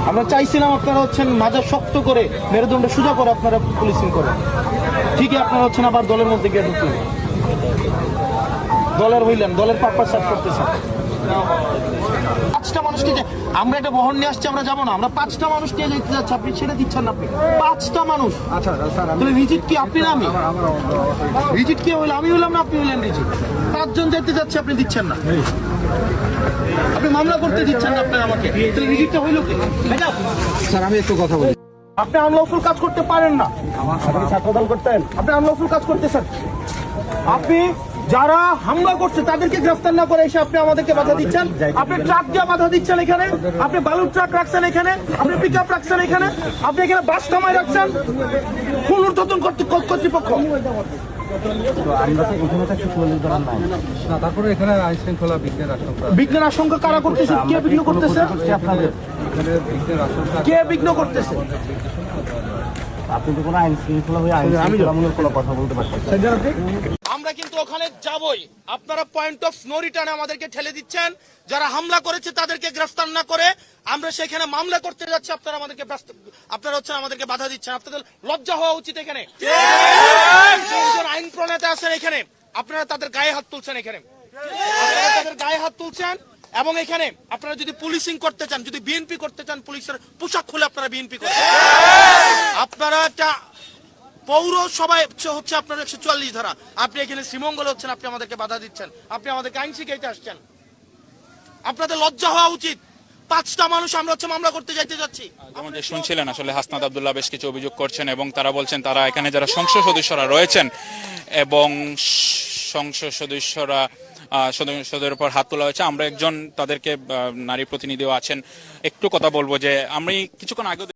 আমরা চাইছিলাম আপনারা হচ্ছেন মাথা শক্ত করে মেরুদণ্ড সোজা করে আপনারা পুলিশিং করেন, ঠিকই আপনারা হচ্ছেন আবার দলের মধ্যে গিয়ে ঢুকলেন, দলের হইলেন, দলের পারপাস সার্ভ করতেছেন। 5টা মানুষকে যে আমরা একটা বহন নিয়ে আসছি, আমরা যাবো না, আমরা 5টা মানুষ নিয়ে যেতে যাচ্ছি, আপনি ছেড়ে দিচ্ছেন না। আপনি 5টা মানুষ, আচ্ছা স্যার, তাহলে রিজিট কি আপনি না আমি? রিজিট কি হইলো? আমি হইলাম না আপনি হইলেন রিজিট? 5 জন যেতে যাচ্ছে, আপনি দিচ্ছেন না, আপনি মামলা করতে দিচ্ছেন না আপনার আমাকে, তাহলে রিজিটটা হইলো কি? স্যার আমি একটু কথা বলি। আপনি আনলফুল কাজ করতে পারেন না, ছাত্রদল করতেন? আপনি আনলফুল কাজ করতেছেন। আপনি যারা হামলা করছে তাদেরকে গ্রেফতার না করে এসে আপনি আমাদেরকে বাধা দিচ্ছেন। আপনি ট্রাক দিয়ে বাধা দিচ্ছেন এখানে, আপনি বালুর ট্রাক রাখছেন এখানে, আপনি পিক আপ রাখছেন এখানে, আপনি এখানে বাস থামায় রাখছেন কোন ঊর্ধ্বতন কর্তৃপক্ষ। না, তারপরে এখানে আইন শৃঙ্খলা বিঘ্নের আশঙ্কা। বিঘ্নের আশঙ্কা কারা করতেছে? কে বিঘ্ন করতেছে? আপনাদের এখানে বিঘ্নের আশঙ্কা। কে বিঘ্ন করতেছে? আপনি তো কোনো আইন শৃঙ্খলা হয়ে আইন শৃঙ্খলামূলক কোনো কথা বলতে পারছেন? আমরা কিন্তু ওখানে যাবই। আপনারা পয়েন্ট অফ নো রিটার্নে আমাদেরকে ঠেলে দিচ্ছেন। যারা হামলা করেছে তাদেরকে গ্রেফতার না করে আমরা সেখানে মামলা করতে যাচ্ছি, আপনারা আমাদেরকে বাধা দিচ্ছেন। আপনাদের লজ্জা হওয়া উচিত। এখানে আইন প্রণেতা আছেন, এখানে আপনারা তাদের গায়ে হাত তুলছেন, এখানে তাদের গায়ে হাত তুলছেন। এবং এখানে আপনারা যদি পুলিশিং করতে চান, যদি বিএনপি করতে চান, পুলিশের পোশাক খুলে আপনারা বিএনপি করতে, আপনারা একটা পৌরসভায় হচ্ছে আপনার 144 ধারা, আপনি এখানে শ্রীমঙ্গল হচ্ছেন, আপনি আমাদেরকে বাধা দিচ্ছেন, আপনি আমাদেরকে আইন শিখাইতে আসছেন। আপনাদের লজ্জা হওয়া উচিত। 5টা মানুষ আমরা হচ্ছে মামলা করতে যাইতে যাচ্ছি। যেমন যে শুনছিলেন, আসলে হাসনাত আব্দুল্লাহ বেশ কিছু অভিযোগ করছেন এবং তারা বলছেন তারা এখানে যারা সংসদ সদস্যরা রয়েছেন এবং সংসদ সদস্যদের উপর হাত তোলা হয়েছে। আমরা একজন তাদেরকে নারী প্রতিনিধিও আছেন, একটু কথা বলবো যে আমি কিছুক্ষণ আগে